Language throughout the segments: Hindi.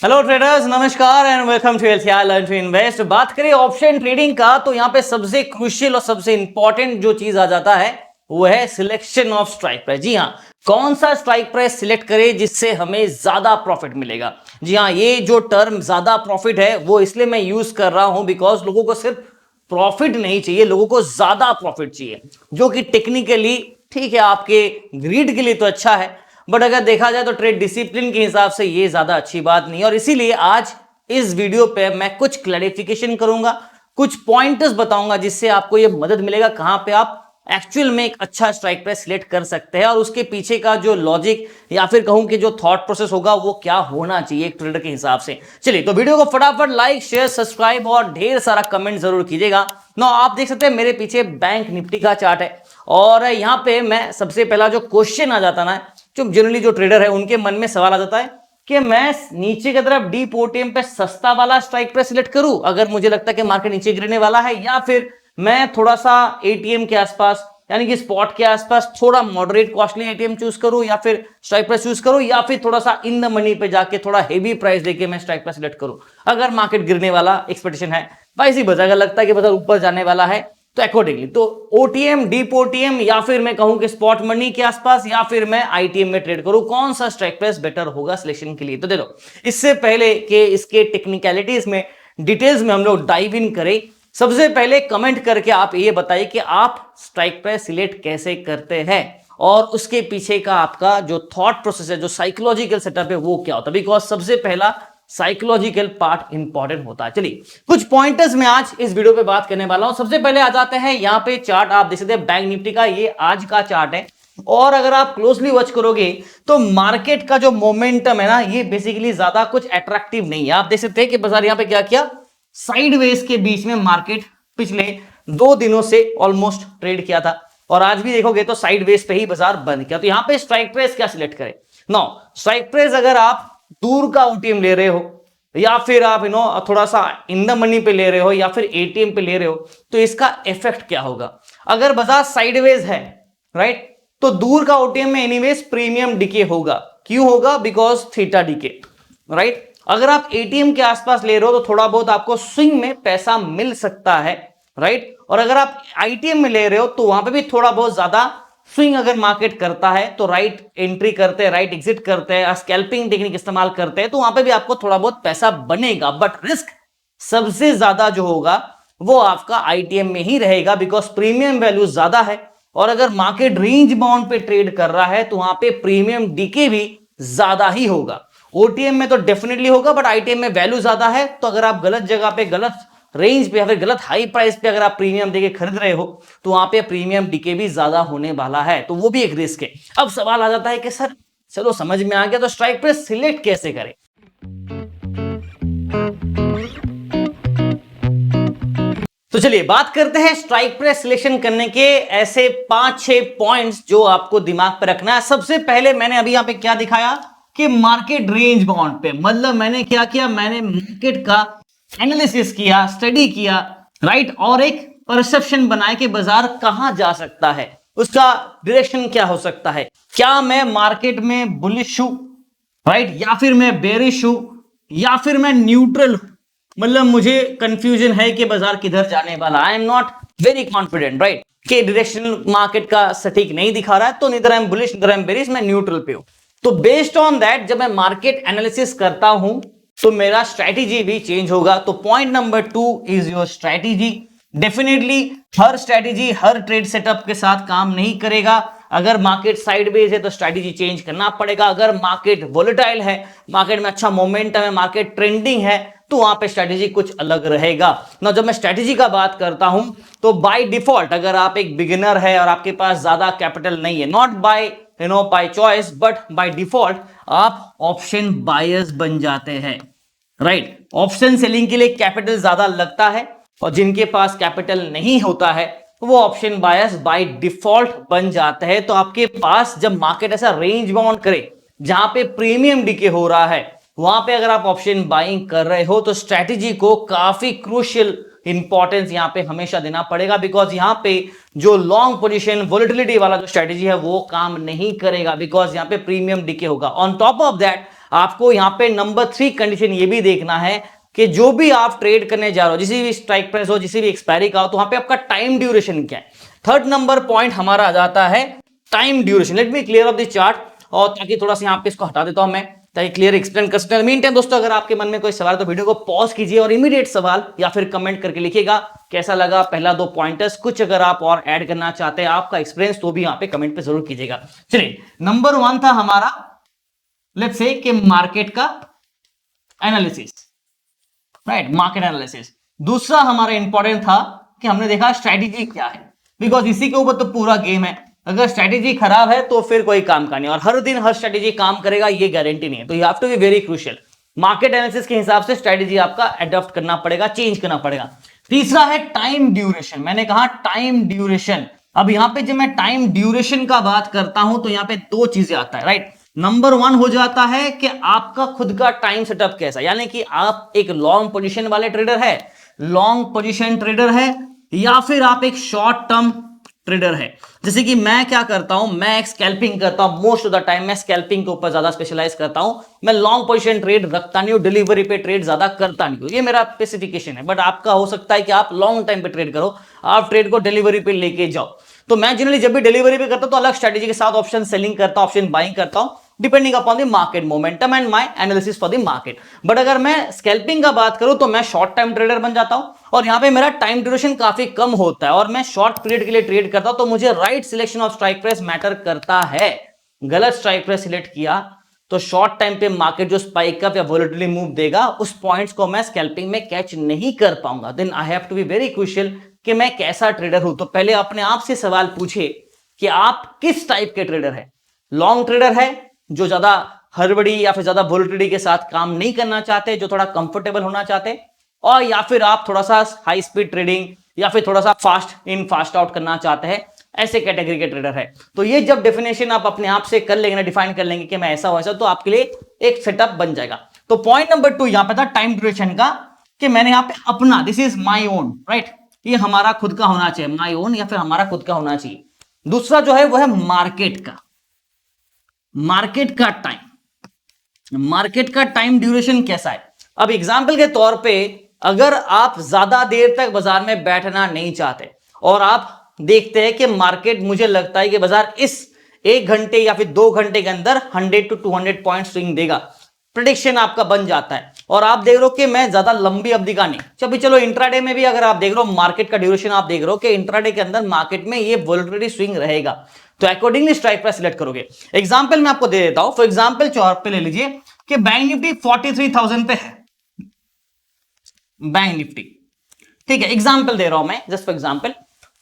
हेलो ट्रेडर्स, नमस्कार and welcome to LCR learn to invest. बात करें ऑप्शन ट्रेडिंग का तो यहां पे सबसे क्रूशियल और सबसे इंपॉर्टेंट जो चीज आ जाता है वो है सिलेक्शन ऑफ स्ट्राइक प्राइस। जी हाँ, कौन सा स्ट्राइक प्राइस सिलेक्ट करें जिससे हमें ज्यादा प्रॉफिट मिलेगा। जी हाँ, ये जो टर्म ज्यादा प्रॉफिट है वो इसलिए मैं यूज कर रहा हूं बिकॉज लोगों को सिर्फ प्रॉफिट नहीं चाहिए, लोगों को ज्यादा प्रॉफिट चाहिए, जो कि टेक्निकली ठीक है, आपके ग्रीड के लिए तो अच्छा है, बट अगर देखा जाए तो ट्रेड डिसिप्लिन के हिसाब से ये ज्यादा अच्छी बात नहीं है। और इसीलिए आज इस वीडियो पे मैं कुछ क्लैरिफिकेशन करूंगा, कुछ पॉइंटर्स बताऊंगा जिससे आपको ये मदद मिलेगा कहां पे आप एक्चुअल में एक अच्छा स्ट्राइक प्राइस सिलेक्ट कर सकते हैं और उसके पीछे का जो लॉजिक या फिर कहूं कि जो थॉट प्रोसेस होगा वो क्या होना चाहिए एक ट्रेडर के हिसाब से। चलिए तो वीडियो को फटाफट लाइक शेयर सब्सक्राइब और ढेर सारा कमेंट जरूर कीजिएगा। नो, आप देख सकते हैं मेरे पीछे बैंक निफ्टी का चार्ट है और यहां पे मैं सबसे पहला जो क्वेश्चन आ जाता ना, जो जनरली जो ट्रेडर है उनके मन में सवाल आ जाता है कि मैं नीचे की तरफ डीप ओटीएम पे सस्ता वाला स्ट्राइक प्राइस सिलेक्ट करूं अगर मुझे लगता है कि मार्केट नीचे गिरने वाला है, या फिर मैं थोड़ा सा एटीएम के आसपास यानी कि स्पॉट के आसपास थोड़ा मॉडरेट कॉस्टली एटीएम चूज करूं, या फिर स्ट्राइक प्राइस चूज करूं, या फिर थोड़ा सा इन द मनी पे जाके थोड़ा हेवी प्राइस देके मैं स्ट्राइक प्राइस सिलेक्ट करूं अगर मार्केट गिरने वाला एक्सपेक्टेशन है। वैसी बजा अगर लगता है कि बाजार ऊपर जाने वाला है तो अकॉर्डिंगली तो ओटीएम डीप ओटीएम या फिर मैं कहूं कि स्पॉट मनी के आसपास या फिर मैं आईटीएम में ट्रेड करूं, कौन सा स्ट्राइक प्राइस बेटर होगा सिलेक्शन के लिए। तो देखो, इससे पहले कि इसके टेक्निकलिटीज में डिटेल्स में हम लोग डाइव इन करें, सबसे पहले कमेंट करके आप ये बताइए कि आप स्ट्राइक प्राइस सिलेक्ट कैसे करते हैं और उसके पीछे का आपका जो थॉट प्रोसेस है, जो साइकोलॉजिकल सेटअप है वो क्या होता है, बिकॉज सबसे पहला साइकोलॉजिकल पार्ट इंपॉर्टेंट होता है। चलिए कुछ पॉइंटर्स में आज इस वीडियो पे बात करने वाला हूं। सबसे पहले आ जाते हैं यहाँ पे चार्ट, आप देख सकते हैं बैंक निफ्टी का, ये आज का चार्ट है और अगर आप क्लोजली वॉच करोगे तो मार्केट का जो मोमेंटम है ना, ये बेसिकली ज्यादा कुछ अट्रैक्टिव नहीं है। आप देख सकते हैं कि बाजार यहाँ पे क्या किया, साइडवेज के बीच में मार्केट पिछले 2 दिनों से ऑलमोस्ट ट्रेड किया था और आज भी देखोगे तो साइडवेज पे ही बाजार बंद किया। तो यहाँ पे स्ट्राइक प्राइस क्या सिलेक्ट करें। नो, स्ट्राइक प्राइस अगर आप दूर का ओटीएम ले रहे हो या फिर आप थोड़ा सा इन द मनी पे ले रहे हो या फिर एटीएम पे ले रहे हो तो इसका इफेक्ट क्या होगा। अगर बाजार साइडवेज है राइट, तो दूर का ओटीएम में एनीवेज प्रीमियम डिके होगा। क्यों होगा? Because theta decay right. अगर आप एटीएम के आसपास ले रहे हो तो थोड़ा बहुत आपको स्विंग में पैसा मिल सकता है राइट, और अगर आप आईटीएम में ले रहे हो तो वहां पे भी थोड़ा बहुत ज्यादा स्विंग अगर मार्केट करता है तो राइट एंट्री करते हैं, राइट एग्जिट करते हैं, स्कैल्पिंग टेक्निक इस्तेमाल करते हैं तो वहां पे भी आपको थोड़ा बहुत पैसा बनेगा, बट रिस्क सबसे ज्यादा जो होगा वो आपका आईटीएम में ही रहेगा बिकॉज प्रीमियम वैल्यू ज्यादा है। और अगर मार्केट रेंज बाउंड पे ट्रेड कर रहा है तो वहां पे प्रीमियम डीके भी ज्यादा ही होगा। ओटीएम में तो डेफिनेटली होगा बट आईटीएम में वैल्यू ज्यादा है, तो अगर आप गलत जगह पे गलत रेंज पे या फिर गलत हाई प्राइस पे अगर आप प्रीमियम देके खरीद रहे हो तो वहां पे प्रीमियम डीके भी ज्यादा होने वाला है, तो वो भी एक रिस्क है। अब सवाल आ जाता है कि सर चलो समझ में आ गया, तो स्ट्राइक प्राइस सिलेक्ट कैसे करें। तो चलिए बात करते हैं स्ट्राइक प्राइस सिलेक्शन करने के ऐसे 5-6 पॉइंट्स जो आपको दिमाग पे रखना है। सबसे पहले मैंने अभी यहां पे क्या दिखाया कि मार्केट रेंज बाउंड पे, मतलब मैंने क्या किया, मैंने मार्केट का एनालिसिस किया, स्टडी किया राइट, और एक परसेप्शन बनाया कि बाजार कहां जा सकता है, उसका डायरेक्शन क्या हो सकता है, क्या मैं मार्केट में बुलिश हूं राइट, या फिर मैं बेरिश हूं, या फिर मैं न्यूट्रल हूं, मतलब मुझे कंफ्यूजन है कि बाजार किधर जाने वाला, I am not very confident right, कि डायरेक्शन मार्केट का सटीक नहीं दिखा रहा है, तो neither I am bullish neither I am bearish, मैं न्यूट्रल पे हूं। तो बेस्ड ऑन दैट जब मैं मार्केट एनालिसिस करता हूं तो मेरा स्ट्रैटेजी भी चेंज होगा। तो point number 2 is your strategy. Definitely her strategy her trade setup के साथ काम नहीं करेगा। अगर मार्केट साइडवेज है तो स्ट्रैटेजी चेंज करना पड़ेगा, अगर मार्केट वोलेटाइल है, मार्केट में अच्छा मोमेंटम है, मार्केट ट्रेंडिंग है, तो वहां पे स्ट्रैटेजी कुछ अलग रहेगा ना। जब मैं स्ट्रैटेजी का बात करता हूं तो बाय डिफॉल्ट अगर आप एक बिगिनर है और आपके पास ज्यादा कैपिटल नहीं है, not by by choice but by default आप ऑप्शन बायर्स बन जाते हैं राइट। ऑप्शन सेलिंग के लिए कैपिटल ज्यादा लगता है और जिनके पास कैपिटल नहीं होता है वो ऑप्शन बायर्स बाय डिफॉल्ट बन जाते हैं। तो आपके पास जब मार्केट ऐसा रेंज बाउंड करे जहां पे प्रीमियम डीके हो रहा है, वहां पे अगर आप ऑप्शन बाइंग कर रहे हो तो स्ट्रैटेजी को काफी क्रूशियल इंपॉर्टेंस यहां पे हमेशा देना पड़ेगा, बिकॉज यहां पे जो लॉन्ग पोजीशन वोलेटिलिटी वाला जो स्ट्रैटेजी है वो काम नहीं करेगा, बिकॉज यहां पे प्रीमियम डीके होगा। ऑन टॉप ऑफ दैट आपको यहां पे नंबर 3 कंडीशन ये भी देखना है कि जो भी आप ट्रेड करने जा रहे हो, जिसी भी स्ट्राइक प्राइस हो, जिसी भी एक्सपायरी का हो, तो वहां पे आपका टाइम ड्यूरेशन क्या है। थर्ड नंबर पॉइंट हमारा आ जाता है time duration. Let me clear of this chart, और ताकि थोड़ा सा यहां पे इसको हटा देता हूं मैं, ताकि क्लियर एक्सप्लेन कर सकते हैं। मीन टाइम दोस्तों, अगर आपके मन में कोई सवाल तो वीडियो को पॉज कीजिए और इमीडिएट सवाल या फिर कमेंट करके लिखिएगा कैसा लगा पहला 2 पॉइंटर्स। कुछ अगर आप और ऐड करना चाहते हैं आपका एक्सपीरियंस, तो भी यहां पे कमेंट पे जरूर कीजिएगा। चलिए, नंबर 1 था हमारा, लेट्स से कि मार्केट का एनालिसिस, राइट, मार्केट एनालिसिस। दूसरा हमारा इंपॉर्टेंट था कि हमने देखा स्ट्रेटेजी क्या है, बिकॉज इसी के ऊपर तो पूरा गेम है। अगर स्ट्रेटेजी खराब है तो फिर कोई काम का नहीं, और हर दिन हर स्ट्रेटेजी काम करेगा ये गारंटी नहीं है। तो you have to be very crucial. Market analysis के हिसाब से स्ट्रेटेजी आपका अडॉप्ट करना पड़ेगा, चेंज करना पड़ेगा। तीसरा है टाइम ड्यूरेशन। मैंने कहा टाइम ड्यूरेशन। अब यहां पे जब मैं टाइम ड्यूरेशन का बात करता हूं तो यहां पे 2 चीजें आता है, राइट। नंबर 1 हो जाता है कि आपका खुद का टाइम सेटअप कैसा, यानी कि आप एक लॉन्ग पोजीशन वाले ट्रेडर है, लॉन्ग पोजीशन ट्रेडर है, या फिर आप एक शॉर्ट टर्म ट्रेडर है। जैसे कि मैं क्या करता हूं, मैं स्कैल्पिंग करता हूं, मोस्ट ऑफ द टाइम मैं स्कैल्पिंग के ऊपर ज्यादा स्पेशलाइज करता हूं। मैं लॉन्ग पोजीशन ट्रेड रखता नहीं हूं, डिलीवरी पे ट्रेड ज्यादा करता नहीं हूं, ये मेरा स्पेसिफिकेशन है। बट आपका हो सकता है कि आप लॉन्ग टाइम पे ट्रेड करो, आप ट्रेड को डिलीवरी पे लेके जाओ। तो मैं जनरली जब भी डिलीवरी पे करता हूं तो अलग स्ट्रेटेजी के साथ ऑप्शन सेलिंग करता हूं, ऑप्शन बाइंग करता हूं, depending upon the market momentum and my analysis for the market. But अगर मैं स्कैल्पिंग का बात करूं तो मैं शॉर्ट टाइम ट्रेडर बन जाता हूं, और यहां पे मेरा टाइम ड्यूरेशन काफी कम होता है, और मैं शॉर्ट पीरियड के लिए ट्रेड करता हूं। तो मुझे right selection of strike price matter करता है। गलत स्ट्राइक प्राइस सिलेक्ट किया तो शॉर्ट टाइम पे मार्केट जो स्पाइक अप या वोलेटिलिटी मूव देगा, उस पॉइंट्स को मैं स्कैल्पिंग में कैच नहीं कर पाऊंगा। Then I have to be very crucial कि मैं कैसा ट्रेडर हूं। तो पहले अपने आप से सवाल पूछे कि आप किस टाइप के ट्रेडर है। लॉन्ग ट्रेडर है जो ज्यादा हड़बड़ी या फिर ज्यादा वोलेटिलिटी के साथ काम नहीं करना चाहते, जो थोड़ा कंफर्टेबल होना चाहते, और या फिर आप थोड़ा सा हाई स्पीड ट्रेडिंग या फिर थोड़ा सा फास्ट इन फास्ट आउट करना चाहते हैं, ऐसे कैटेगरी के ट्रेडर है। तो ये जब डेफिनेशन आप अपने आप से कर लेंगे ना, डिफाइन कर लेंगे कि मैं ऐसा वैसा, तो आपके लिए एक सेटअप बन जाएगा। तो पॉइंट नंबर 2 यहां पे था टाइम ड्यूरेशन का, कि मैंने यहां पे अपना, this is my own, right, ये हमारा खुद का होना चाहिए, माई ओन या फिर हमारा खुद का होना चाहिए। दूसरा जो है वो है मार्केट का, मार्केट का टाइम, मार्केट का टाइम ड्यूरेशन कैसा है। अब एग्जांपल के तौर पे अगर आप ज्यादा देर तक बाजार में बैठना नहीं चाहते और आप देखते हैं कि मार्केट, मुझे लगता है कि बाजार इस 1 घंटे या फिर 2 घंटे के अंदर 100 to 200 पॉइंट स्विंग देगा, प्रेडिक्शन आपका बन जाता है, और आप देख रहे हो कि मैं ज्यादा लंबी अवधि का नहीं, चलो इंट्राडे में भी अगर आप देख रहे हो मार्केट का ड्यूरेशन, आप देख रहे हो कि इंट्राडे के अंदर मार्केट में ये वोलेटिलिटी स्विंग रहेगा, तो अकॉर्डिंगली स्ट्राइक प्राइस सिलेक्ट करोगे। एग्जांपल मैं आपको दे देता हूं, फॉर एग्जांपल चौर पे ले लीजिए कि बैंक निफ्टी 43,000 पे है, बैंक निफ्टी, ठीक है, एग्जांपल दे रहा हूं मैं, जस्ट फॉर एग्जांपल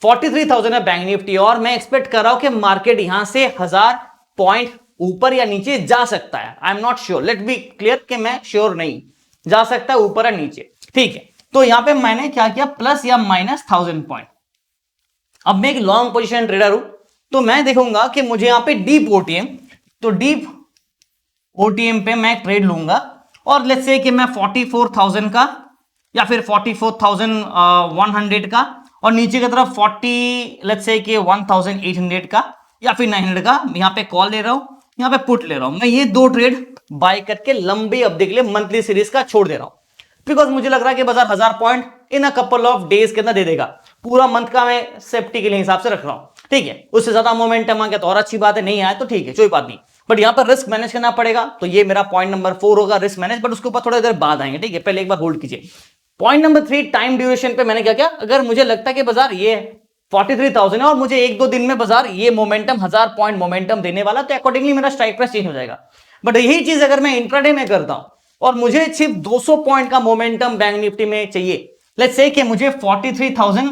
43,000 है बैंक निफ्टी, और मैं एक्सपेक्ट कर रहा हूं कि मार्केट यहां से 1000 पॉइंट ऊपर या नीचे जा सकता है। I am not sure, let be clear कि मैं श्योर नहीं, जा सकता है ऊपर या नीचे, ठीक है। तो यहां पे मैंने क्या किया, प्लस या माइनस 1000 पॉइंट। अब मैं एक लॉन्ग पोजीशन ट्रेडर हूं, तो मैं देखूंगा कि मुझे यहां पे डीप ओटीएम, तो डीप ओटीएम पे मैं ट्रेड लूंगा, और लेट्स से कि मैं 44,000 का या फिर 44,100 का, और नीचे की तरफ 40 लेट्स से कि 1,800 का या फिर 900 का यहां पे कॉल ले रहा हूं, यहां पे पुट ले रहा हूं। मैं ये 2 ट्रेड बाय करके लंबी अवधि के लिए मंथली सीरीज का छोड़ दे रहा हूं, बिकॉज मुझे लग रहा है कि बाजार 1000 point in a couple of days के अंदर दे देगा, पूरा मंथ का मैं सेफ्टी के लिए हिसाब से रख रहा हूं, ठीक है। उससे ज्यादा मोमेंटम आ गया तो और अच्छी बात है, नहीं आया तो ठीक है, कोई बात नहीं, बट यहां पर रिस्क मैनेज करना पड़ेगा। तो ये मेरा पॉइंट नंबर 4 होगा, रिस्क मैनेज, बट उसके ऊपर थोड़ा देर बाद आएंगे, ठीक है, पहले एक बार होल्ड कीजिए। पॉइंट नंबर 3 टाइम ड्यूरेशन पे मैंने क्या किया, अगर मुझे लगता है कि बाजार ये 43,000 है और मुझे 1-2 दिन में बाजार ये मोमेंटम 1000 पॉइंट मोमेंटम देने वाला, तो अकॉर्डिंगली मेरा स्ट्राइक प्राइस चेंज हो जाएगा। बट यही चीज अगर मैं इंट्राडे में करता हूं और मुझे सिर्फ 200 पॉइंट का मोमेंटम बैंक निफ्टी में चाहिए, लेट्स से कि मुझे 43,000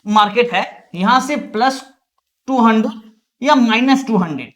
मार्केट है, यहां से प्लस 200 या माइनस 200,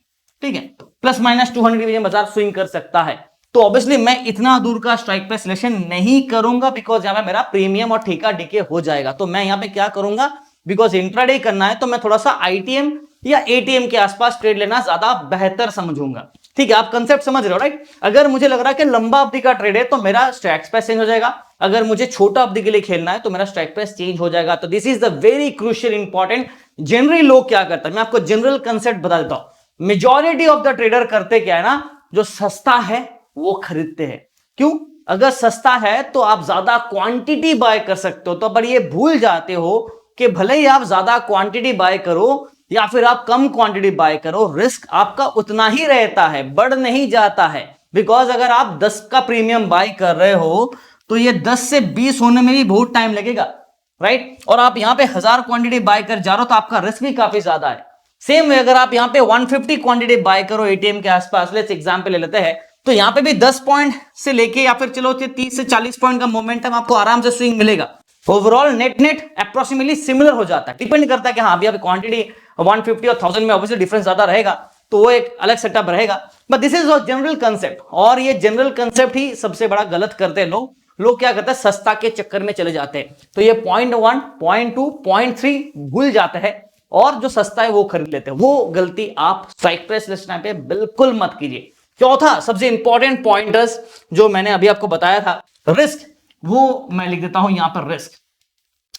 ठीक है, प्लस माइनस 200 के बाजार स्विंग कर सकता है, तो ऑब्वियसली मैं इतना दूर का स्ट्राइक प्राइस सिलेक्शन नहीं करूंगा, बिकॉज यहां पे मेरा प्रीमियम और ठेका डीके हो जाएगा। तो मैं यहां पे क्या करूंगा, बिकॉज इंट्राडे करना है तो मैं थोड़ा सा आईटीएम या एटीएम के आसपास ट्रेड लेना ज्यादा बेहतर समझूंगा, ठीक है। आप कंसेप्ट समझ रहे हो, राइट। अगर मुझे लग रहा है कि लंबा अवधि का ट्रेड है तो मेरा स्ट्राइक प्राइस चेंज हो जाएगा, अगर मुझे छोटा अवधि के लिए खेलना है तो मेरा स्ट्राइक प्राइस चेंज हो जाएगा। तो this is the very crucial important. Generally लोग क्या करते हैं, मैं आपको जनरल कंसेप्ट बता देता हूं। मेजॉरिटी ऑफ द ट्रेडर करते क्या है ना, जो सस्ता है वो खरीदते हैं। क्यों? अगर सस्ता है तो आप ज्यादा क्वांटिटी बाय कर सकते हो, तो पर ये भूल जाते हो कि भले ही आप ज्यादा क्वांटिटी बाय करो या फिर आप कम क्वांटिटी बाय करो, रिस्क आपका उतना ही रहता है, बढ़ नहीं जाता है। बिकॉज अगर आप 10 का प्रीमियम बाय कर रहे हो तो ये 10 से 20 होने में भी बहुत टाइम लगेगा, राइट? और आप यहां पे 1000 क्वांटिटी बाय कर जा रहे हो तो आपका रिस्क भी काफी ज्यादा है। सेम वे अगर आप यहां पे 150 क्वांटिटी बाय करो एटीएम के आसपास, लेट्स एग्जांपल ले लेते हैं, तो यहां पे भी 10 पॉइंट से लेके या फिर चलो 30 से 40 पॉइंट का मोमेंटम आपको आराम से स्विंग मिलेगा। Overall net net approximately similar हो जाता है, डिपेंड करता है कि हाँ अभी आप क्वांटिटी 150 और 1000 में ऑब्वियसली डिफरेंस ज्यादा रहेगा, तो वो एक अलग सेटअप रहेगा। But this is a general concept, और ये जनरल कंसेप्ट ही सबसे बड़ा गलत करते हैं लोग। लोग क्या करते हैं, सस्ता के चक्कर में चले जाते हैं, तो ये 0.1, 0.2, 0.3 भूल जाते हैं और जो सस्ता है वो खरीद लेते हैं। वो गलती आप स्ट्राइक प्राइस लिस्ट टाइम पे बिल्कुल मत कीजिए। चौथा सबसे इंपॉर्टेंट पॉइंटर्स जो मैंने अभी आपको बताया था, रिस्क, वो मैं लिख देता हूं यहां पर। रिस्क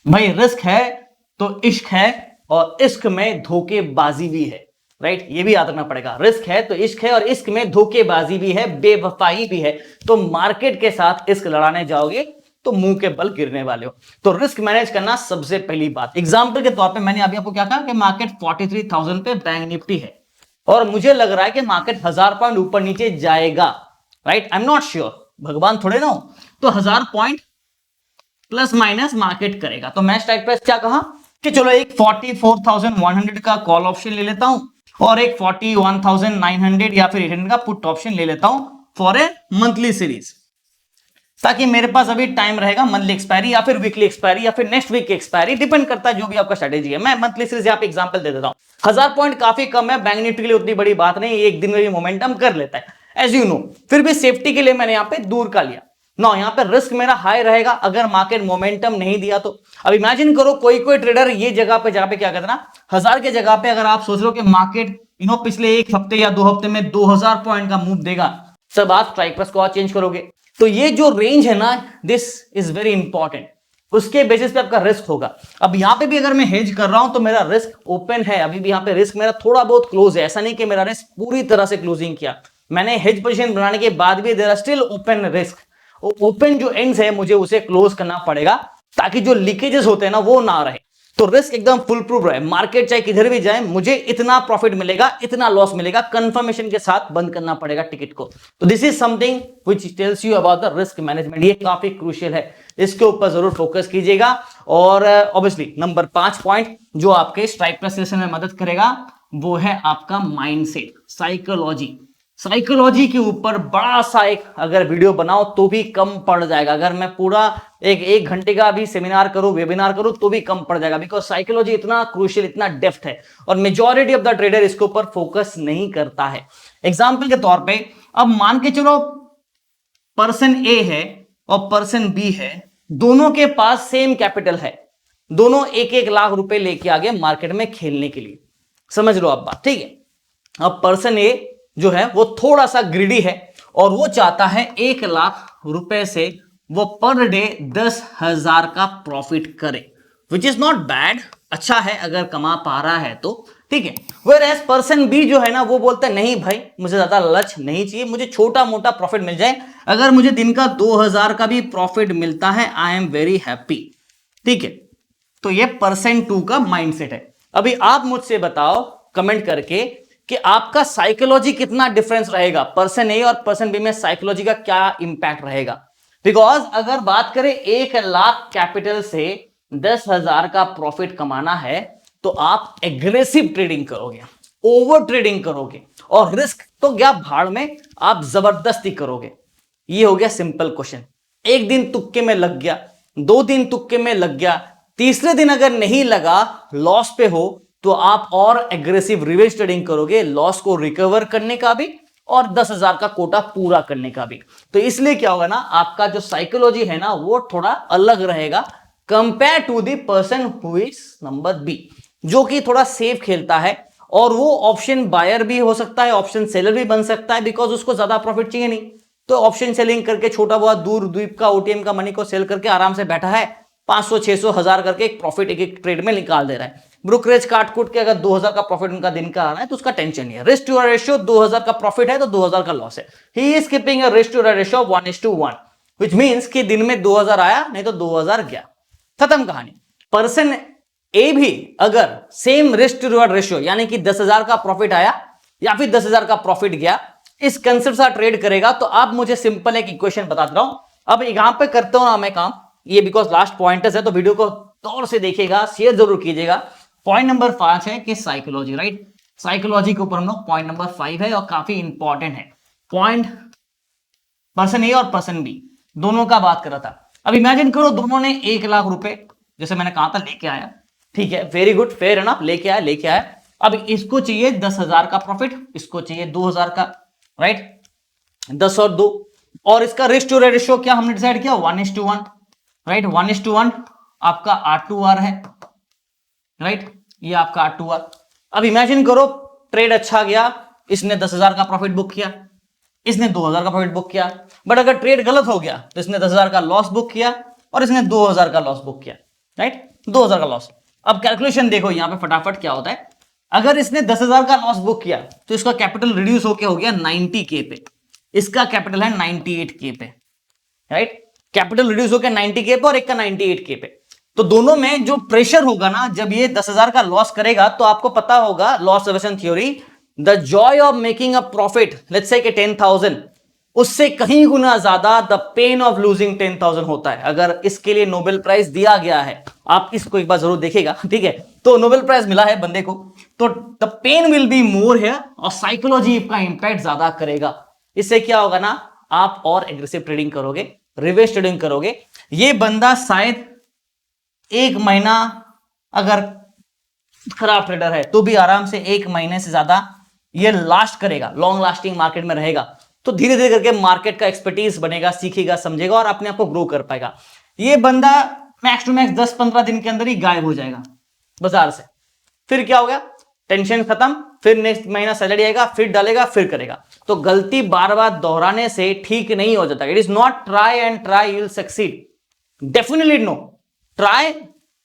भाई, रिस्क है तो इश्क है, और इश्क में धोखेबाजी भी है, राइट? ये भी याद रखना पड़ेगा। रिस्क है तो इश्क है, और इश्क में धोखेबाजी भी है, बेवफाई भी है। तो मार्केट के साथ इश्क लड़ाने जाओगे तो मुंह के बल गिरने वाले हो। तो रिस्क मैनेज करना सबसे पहली बात। एग्जांपल के तौर पे मैंने अभी आपको क्या कहा कि मार्केट 43,000 पे बैंक निफ्टी है, और मुझे लग रहा है कि मार्केट 1000 पॉइंट ऊपर नीचे जाएगा, right? I am not sure, भगवान थोड़े ना हो। तो 1000 पॉइंट प्लस माइनस मार्केट करेगा। तो मैं स्ट्राइक प्राइस क्या कहा कि चलो एक 44,100 का कॉल ऑप्शन ले लेता हूं, और एक 41,900 या फिर 800 का पुट ऑप्शन ले लेता हूं फॉर ए मंथली सीरीज, ताकि मेरे पास अभी टाइम रहेगा मंथली एक्सपायरी या फिर वीकली एक्सपायरी या फिर नेक्स्ट वीक की एक्सपायरी, डिपेंड करता है जो भी आपका स्ट्रेटेजी है। मैं मंथली सीरीज यहाँ पे एग्जांपल दे देता हूं। 1000 पॉइंट काफी कम है, बैंक निफ्टी के लिए उतनी बड़ी बात नहीं, एक दिन में भी मोमेंटम कर लेता है एज यू नो। फिर भी सेफ्टी के लिए मैंने यहाँ पे दूर का लिया ना, यहाँ पे रिस्क मेरा हाई रहेगा अगर मार्केट मोमेंटम नहीं दिया तो। अब इमेजिन करो कोई ट्रेडर ये जगह पे क्या कहते ना, 1000 के जगह पे अगर आप सोच रहे हो कि मार्केट पिछले एक हफ्ते या 2 हफ्ते में 2000 पॉइंट का मूव देगा, सब आप स्ट्राइक प्राइस को चेंज करोगे। तो ये जो रेंज है ना, दिस इज वेरी इंपॉर्टेंट, उसके बेसिस पे आपका रिस्क होगा। अब यहां पे भी अगर मैं हेज कर रहा हूं तो मेरा रिस्क ओपन है, अभी भी यहां पे रिस्क मेरा थोड़ा बहुत क्लोज है, ऐसा नहीं कि मेरा रिस्क पूरी तरह से क्लोजिंग किया। मैंने हेज पोजीशन बनाने के बाद भी there are still open risk. Open जो एंड्स है मुझे उसे क्लोज करना पड़ेगा, ताकि जो लीकेजेस होते हैं ना वो ना रहे। तो रिस्क एकदम फुल प्रूफ रहे, मार्केट चाहे किधर भी जाए मुझे इतना प्रॉफिट मिलेगा, इतना लॉस मिलेगा, कंफर्मेशन के साथ बंद करना पड़ेगा टिकट को। तो this is something which tells you about the risk management. ये काफी क्रूशियल है, इसके ऊपर जरूर फोकस कीजिएगा। और ऑब्वियसली नंबर 5 पॉइंट जो आपके स्ट्राइक प्राइस में मदद करेगा वो है आपका माइंडसेट, साइकोलॉजी। साइकोलॉजी के ऊपर बड़ा सा एक अगर वीडियो बनाओ तो भी कम पड़ जाएगा। अगर मैं पूरा एक घंटे का भी सेमिनार करूं, वेबिनार करूं, तो भी कम पड़ जाएगा, बिकॉज साइकोलॉजी इतना क्रूशियल, इतना डेप्थ है, और मेजॉरिटी ऑफ द ट्रेडर इसके ऊपर फोकस नहीं करता है। एग्जाम्पल के तौर पे अब मान के चलो पर्सन ए है और पर्सन बी है, दोनों के पास सेम कैपिटल है, दोनों 1-1 लाख रुपए लेके आ गए मार्केट में खेलने के लिए। समझ लो आप बात, ठीक है? अब पर्सन ए जो है वो थोड़ा सा ग्रीडी है, और वो चाहता है 1 लाख रुपए से वो पर डे 10,000 का प्रॉफिट करे, विच इज नॉट बैड, अच्छा है अगर कमा पा रहा है तो, ठीक है। वेयर एज पर्सन बी जो है ना वो बोलता है नहीं भाई मुझे ज्यादा लक्ष्य नहीं चाहिए, मुझे छोटा मोटा प्रॉफिट मिल जाए, अगर मुझे दिन का 2000 का भी प्रॉफिट मिलता है आई एम वेरी हैप्पी, ठीक है। तो ये पर्सन 2 का माइंडसेट है। अभी आप मुझसे बताओ कमेंट करके कि आपका साइकोलॉजी कितना डिफरेंस रहेगा, पर्सन ए और पर्सन बी में साइकोलॉजी का क्या इंपैक्ट रहेगा। बिकॉज अगर बात करें 1 लाख कैपिटल से 10,000 का प्रॉफिट कमाना है तो आप एग्रेसिव ट्रेडिंग करोगे, ओवर ट्रेडिंग करोगे, और रिस्क तो क्या भाड़ में, आप जबरदस्ती करोगे। ये हो गया सिंपल क्वेश्चन। एक दिन तुक्के में लग गया, 2 दिन तुक्के में लग गया, तीसरे दिन अगर नहीं लगा, लॉस पे हो, तो आप और एग्रेसिव रिवेंज ट्रेडिंग करोगे, लॉस को रिकवर करने का भी और 10,000 का कोटा पूरा करने का भी। तो इसलिए क्या होगा ना, आपका जो साइकोलॉजी है ना वो थोड़ा अलग रहेगा compare to the person who is number B, जो कि थोड़ा सेफ खेलता है, और वो ऑप्शन बायर भी हो सकता है, ऑप्शन सेलर भी बन सकता है, बिकॉज उसको ज्यादा प्रॉफिट चाहिए नहीं, तो ऑप्शन सेलिंग करके छोटा बहुत दूर द्वीप का ओटीएम का मनी को सेल करके आराम से बैठा है, 500, 600, 1000 करके एक प्रॉफिट एक ट्रेड में निकाल दे रहा है। ब्रोकरेज काट कूट के अगर 2000 का प्रॉफिट उनका दिन का आ रहा है तो उसका टेंशन नहीं है। रिस्क टू रेशियो 2000 का प्रॉफिट है तो 2000 का लॉस है। He is keeping a risk to ratio of 1:1, which means कि दिन में 2000 आया नहीं तो 2000 गया, खत्म कहानी। पर्सन ए भी अगर same risk to reward ratio यानी कि 10,000 का प्रॉफिट आया या फिर 10,000 का प्रॉफिट गया, इस कंसेप्ट से ट्रेड करेगा तो आप मुझे सिंपल एक इक्वेशन बता रहा हूं। अब यहां पे करता हूं ना मैं काम, ये बिकॉज लास्ट पॉइंटर्स है तो वीडियो को गौर से देखिएगा, शेयर जरूर कीजिएगा। पॉइंट नंबर 5 है कि साइकोलॉजी, राइट। साइकोलॉजी के ऊपर हम लोग पॉइंट नंबर 5 है और काफी इंपॉर्टेंट है पॉइंट। पर्सन ए और पर्सन बी दोनों का बात कर रहा था। अब इमेजिन करो दोनों ने 1 लाख रुपए जैसे मैंने कहा था लेके आया, ठीक है, वेरी गुड, फेयर है ना, लेके आया। अब इसको चाहिए 10,000 का प्रॉफिट, इसको चाहिए 2,000 का, राइट, 10 और 2, और इसका रिस्क टू रेशियो क्या हमने डिसाइड किया 1:1, राइट, 1:1 आपका R2R है, राइट, ये आपका R2R। अब इमेजिन करो ट्रेड अच्छा गया, इसने 10,000 का प्रॉफिट बुक किया, इसने 2,000 का प्रॉफिट बुक किया, बट अगर ट्रेड गलत हो गया तो इसने 10,000 का लॉस बुक किया और इसने 2,000 का लॉस बुक किया, राइट, 2,000 का लॉस। अब कैलकुलेशन देखो यहां पे फटाफट क्या होता है। अगर इसने 10,000 का लॉस बुक किया तो इसका कैपिटल रिड्यूस होके हो गया 90K पे, इसका कैपिटल है 98K पे, राइट, कैपिटल रिड्यूस होकर 90K पे और एक का 98K पे। तो दोनों में जो प्रेशर होगा ना, जब ये 10,000 का लॉस करेगा तो आपको पता होगा loss reversion theory, the Joy of making a profit let's say 10,000, उससे कहीं गुना ज्यादा द पेन ऑफ लूजिंग 10,000 होता है। अगर इसके लिए नोबेल प्राइज दिया गया है, आप इसको एक बार जरूर देखिएगा, ठीक है, तो नोबेल प्राइज मिला है बंदे को, तो the pain will be more है और साइकोलॉजी का इंपैक्ट ज्यादा करेगा। इससे क्या होगा ना, आप और एग्रेसिव ट्रेडिंग करोगे, रिवर्स ट्रेडिंग करोगे। ये बंदा शायद 1 महीना अगर खराब ट्रेडर है तो भी आराम से 1 महीने से ज्यादा ये लास्ट करेगा, लॉन्ग लास्टिंग मार्केट में रहेगा। तो धीरे धीरे करके मार्केट का एक्सपर्टीज बनेगा, सीखेगा, समझेगा और अपने आप को ग्रो कर पाएगा। ये बंदा मैक्स टू मैक्स 10-15 दिन के अंदर ही गायब हो जाएगा बाजार से। फिर क्या हो गया, टेंशन खत्म, फिर नेक्स्ट महीना सैलरी आएगा, फिर डालेगा, फिर करेगा। तो गलती बार बार दोहराने से ठीक नहीं हो जाता। It is not try and try you will succeed, definitely no, try,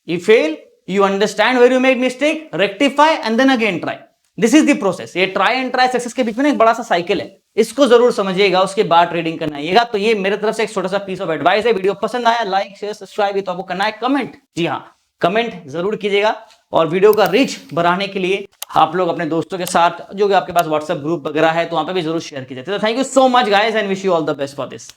you fail, you understand where you made mistake, rectify and then again try. This is the process. ये ट्राई एंड ट्राई सक्सेस के बीच में एक बड़ा सा साइकिल है, इसको जरूर समझिएगा, उसके बाद ट्रेडिंग करना आइएगा। तो ये मेरे तरफ से एक छोटा सा पीस ऑफ एडवाइस है। वीडियो पसंद आया लाइक शेयर सब्सक्राइब, तो आपको करना है कमेंट, जी हाँ कमेंट जरूर कीजिएगा। और वीडियो का रीच बढ़ाने के लिए आप लोग अपने दोस्तों के साथ, जो कि आपके पास व्हाट्सएप ग्रुप वगैरह है, तो वहां पे भी जरूर शेयर कीजिए। तो thank you so much guys and wish you all the best for this.